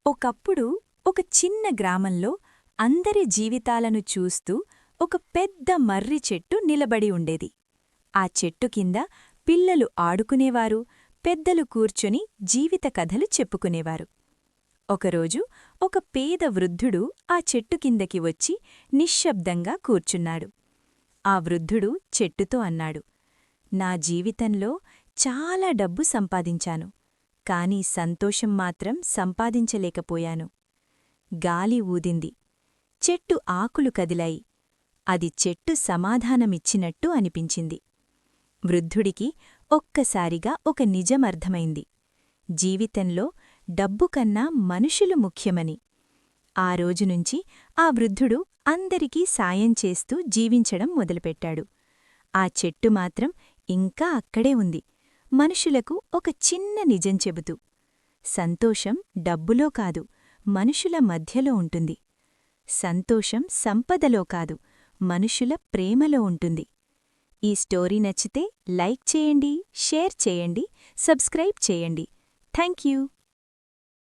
ఒకప్పుడు ఒక చిన్న గ్రామంలో అందరి జీవితాలను చూస్తూ ఒక పెద్ద మర్రి చెట్టు నిలబడి ఉండేది. ఆ చెట్టు కింద పిల్లలు ఆడుకునేవారు, పెద్దలు కూర్చొని జీవిత కథలు చెప్పుకునేవారు. ఒకరోజు ఒక పేద వృద్ధుడు ఆ చెట్టు కిందకి వచ్చి నిశ్శబ్దంగా కూర్చున్నాడు. ఆ వృద్ధుడు చెట్టుతో అన్నాడు, "నా జీవితంలో చాలా డబ్బు సంపాదించాను, కాని సంతోషం మాత్రం సంపాదించలేకపోయాను." గాలి ఊదింది. చెట్టు ఆకులు కదిలాయి. అది చెట్టు సమాధానమిచ్చినట్టు అనిపించింది. వృద్ధుడికి ఒక్కసారిగా ఒక నిజమర్థమైంది. జీవితంలో డబ్బుకన్నా మనుషులు ముఖ్యమని. ఆ రోజునుంచి ఆ వృద్ధుడు అందరికీ సాయం చేస్తూ జీవించడం మొదలుపెట్టాడు. ఆ చెట్టు మాత్రం ఇంకా అక్కడే ఉంది, మనుషులకు ఒక చిన్న నిజం చెబుతూ. సంతోషం డబ్బులో కాదు, మనుషుల మధ్యలో ఉంటుంది. సంతోషం సంపదలో కాదు, మనుషుల ప్రేమలో ఉంటుంది. ఈ స్టోరీ నచ్చితే లైక్ చేయండి, షేర్ చేయండి, సబ్స్క్రైబ్ చేయండి. థాంక్యూ.